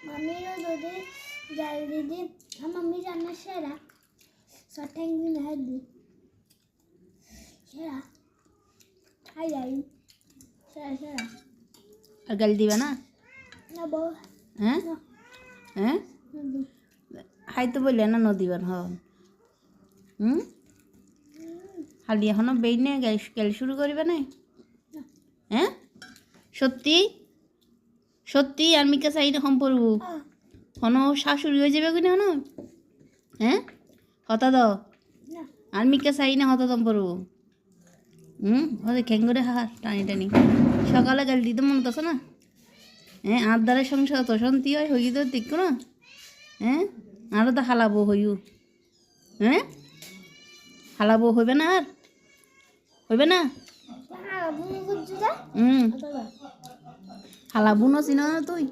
मम्मीरो दूधे जल्दी दी हम मम्मी जानना शेरा सटेंग भी नहीं दी शेरा हाय जाई शेरा शेरा और गल दीवा ना ना बो हैं हैं हाय तो बोले ना नो दीवन हो हाली एखोनो बेइने गैल शुरू करिबे ना हैं सत्यि सत्यि আর মিকা সাইডে কম পড়বো হনো শাশুড়ি হয়ে যাবে কিনা হনো হ্যাঁ হতা দাও আর মিকা সাইনে হতা দম পড়বো ওদের খেঙ্গরে হার টানি টানি সকালে গাল দিতে মনে তো না হ্যাঁ আর দ্বারা সংসার তো শান্তি হয় হই তো দেখো না হ্যাঁ আরও তো হালাবো হইউ হ্যাঁ হালাবো হইবে না আর হইবে না হালাবো না চিনো না তুই